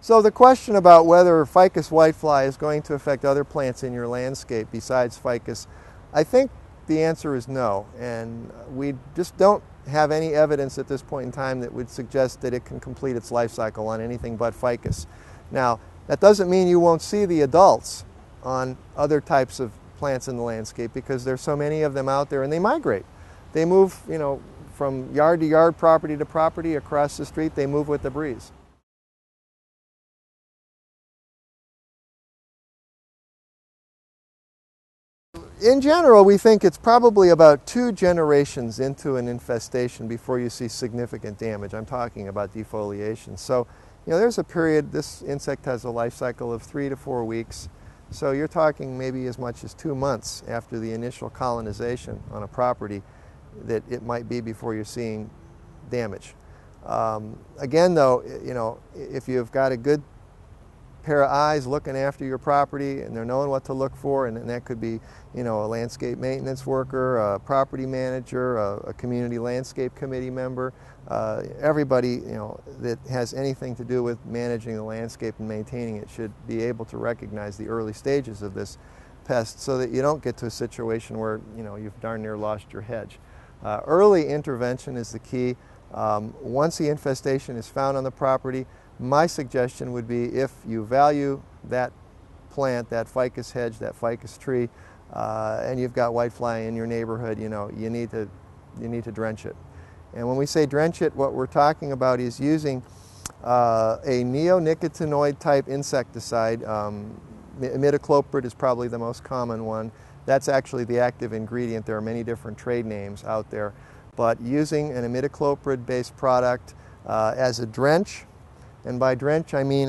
So the question about whether Ficus whitefly is going to affect other plants in your landscape besides ficus, I think the answer is no. And we just don't have any evidence at this point in time that would suggest that it can complete its life cycle on anything but ficus. Now, that doesn't mean you won't see the adults on other types of plants in the landscape, because there's so many of them out there, and they migrate. They move, from yard to yard, property to property, across the street. They move with the breeze. In general, we think it's probably about 2 generations into an infestation before you see significant damage. I'm talking about defoliation. So, there's a period, this insect has a life cycle of 3 to 4 weeks. So you're talking maybe as much as 2 months after the initial colonization on a property that it might be before you're seeing damage. Again, though, if you've got a good pair of eyes looking after your property and they're knowing what to look for, and that could be, a landscape maintenance worker, a property manager, a community landscape committee member, everybody, that has anything to do with managing the landscape and maintaining it should be able to recognize the early stages of this pest so that you don't get to a situation where, you've darn near lost your hedge. Early intervention is the key. Once the infestation is found on the property, my suggestion would be, if you value that plant, that ficus hedge, that ficus tree, and you've got whitefly in your neighborhood, you need to drench it. And when we say drench it, what we're talking about is using a neonicotinoid type insecticide. Imidacloprid is probably the most common one. That's actually the active ingredient. There are many different trade names out there. But using an imidacloprid based product as a drench, and by drench I mean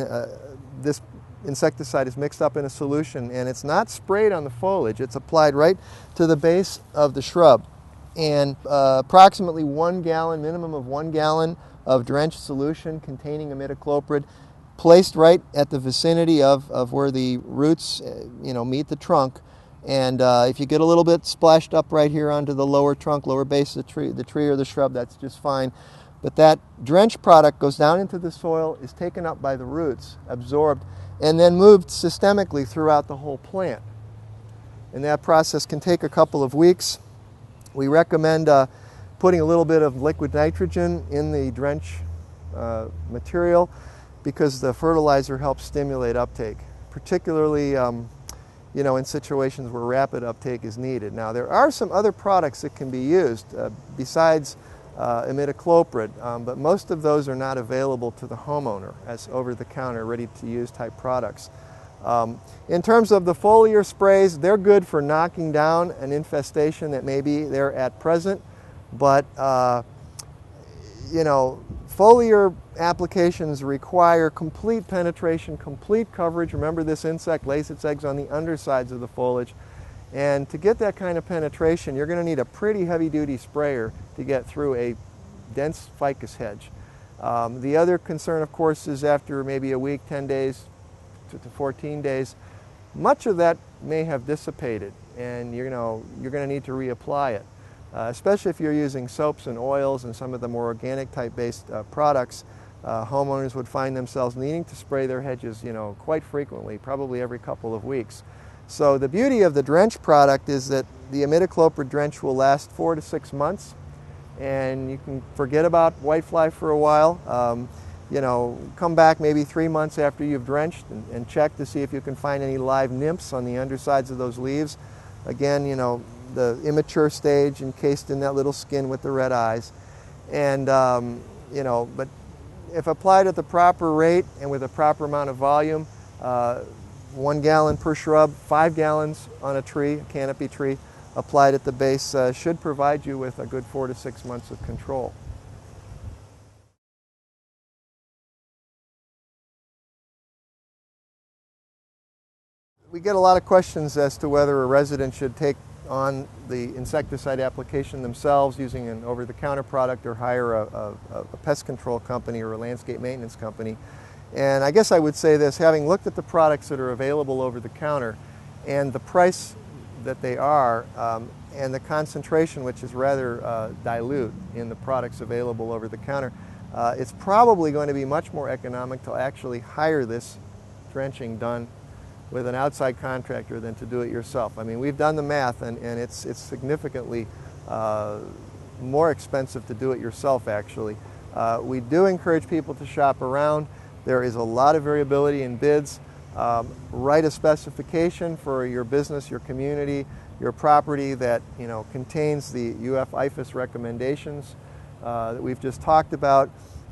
this insecticide is mixed up in a solution, and it's not sprayed on the foliage, it's applied right to the base of the shrub. And approximately 1 gallon, minimum of 1 gallon of drenched solution containing imidacloprid, placed right at the vicinity of where the roots meet the trunk. And if you get a little bit splashed up right here onto the lower trunk, lower base of the tree or the shrub, that's just fine. But that drenched product goes down into the soil, is taken up by the roots, absorbed, and then moved systemically throughout the whole plant. And that process can take a couple of weeks. We recommend putting a little bit of liquid nitrogen in the drench material, because the fertilizer helps stimulate uptake, particularly in situations where rapid uptake is needed. Now, there are some other products that can be used besides imidacloprid, but most of those are not available to the homeowner as over-the-counter, ready-to-use type products. In terms of the foliar sprays, they're good for knocking down an infestation that may be there at present, but foliar applications require complete penetration, complete coverage. Remember, this insect lays its eggs on the undersides of the foliage, and to get that kind of penetration, you're going to need a pretty heavy-duty sprayer to get through a dense ficus hedge. The other concern, of course, is after maybe a week, 10 days to 14 days, much of that may have dissipated, and you're going to need to reapply it. Especially if you're using soaps and oils and some of the more organic type based products, homeowners would find themselves needing to spray their hedges quite frequently, probably every couple of weeks. So the beauty of the drench product is that the imidacloprid drench will last 4 to 6 months, and you can forget about whitefly for a while. Come back maybe 3 months after you've drenched and check to see if you can find any live nymphs on the undersides of those leaves. Again, the immature stage encased in that little skin with the red eyes. And, but if applied at the proper rate and with a proper amount of volume, 1 gallon per shrub, 5 gallons on a tree, a canopy tree, applied at the base should provide you with a good 4 to 6 months of control. We get a lot of questions as to whether a resident should take on the insecticide application themselves using an over-the-counter product, or hire a pest control company or a landscape maintenance company. And I guess I would say this, having looked at the products that are available over the counter and the price that they are, and the concentration, which is rather dilute in the products available over the counter, it's probably going to be much more economic to actually hire this drenching done with an outside contractor than to do it yourself. I mean, we've done the math, and it's significantly more expensive to do it yourself, actually. We do encourage people to shop around. There is a lot of variability in bids. Write a specification for your business, your community, your property that contains the UF-IFAS recommendations that we've just talked about,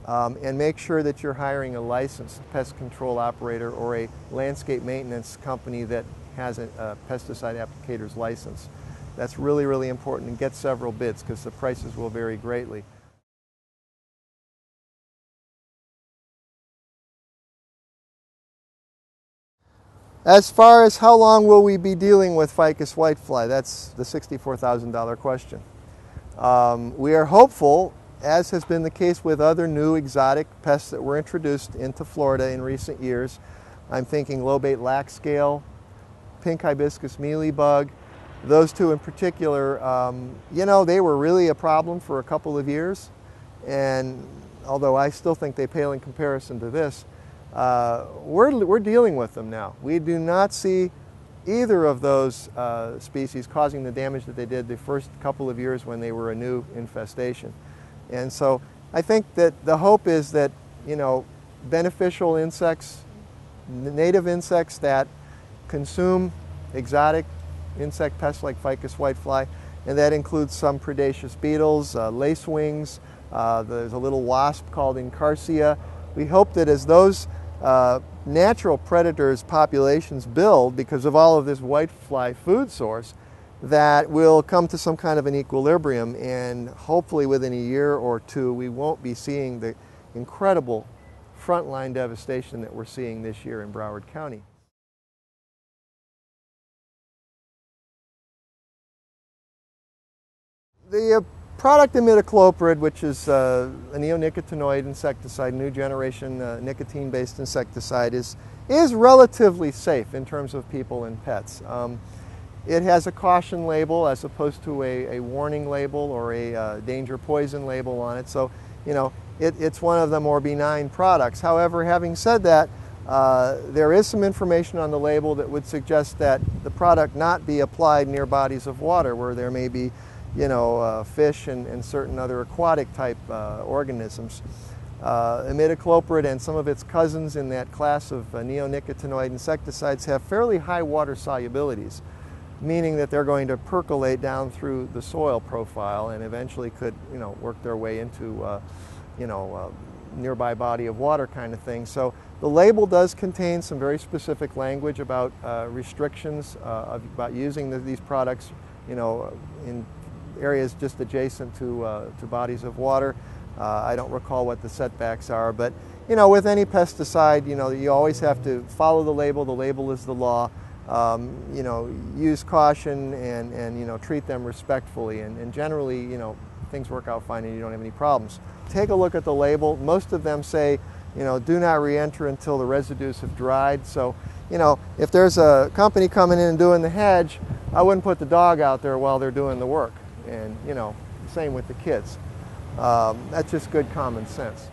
and make sure that you're hiring a licensed pest control operator or a landscape maintenance company that has a pesticide applicator's license. That's really, really important, and get several bids because the prices will vary greatly. As far as how long will we be dealing with Ficus Whitefly, that's the $64,000 question. We are hopeful, as has been the case with other new exotic pests that were introduced into Florida in recent years. I'm thinking lobate laxscale, pink hibiscus mealybug. Those two in particular, they were really a problem for a couple of years, and although I still think they pale in comparison to this, we're dealing with them now. We do not see either of those species causing the damage that they did the first couple of years when they were a new infestation. And so I think that the hope is that, beneficial insects, native insects that consume exotic insect pests like Ficus whitefly, and that includes some predaceous beetles, lacewings, there's a little wasp called Incarcia. We hope that as those natural predators populations build because of all of this whitefly food source, that we'll come to some kind of an equilibrium, and hopefully within a year or two we won't be seeing the incredible frontline devastation that we're seeing this year in Broward County. The product Imidacloprid, which is a neonicotinoid insecticide, new generation nicotine-based insecticide, is relatively safe in terms of people and pets. It has a caution label as opposed to a warning label or a danger poison label on it, so it's one of the more benign products. However, having said that, there is some information on the label that would suggest that the product not be applied near bodies of water where there may be fish and certain other aquatic type organisms. Imidacloprid and some of its cousins in that class of neonicotinoid insecticides have fairly high water solubilities, meaning that they're going to percolate down through the soil profile and eventually could work their way into nearby body of water kind of thing. So the label does contain some very specific language about restrictions about using these products in areas just adjacent to bodies of water. I don't recall what the setbacks are, but with any pesticide, you always have to follow the label. The label is the law. Use caution and treat them respectfully, and generally things work out fine and you don't have any problems. Take a look at the label. Most of them say do not re-enter until the residues have dried. So if there's a company coming in and doing the hedge, I wouldn't put the dog out there while they're doing the work. And same with the kids. That's just good common sense.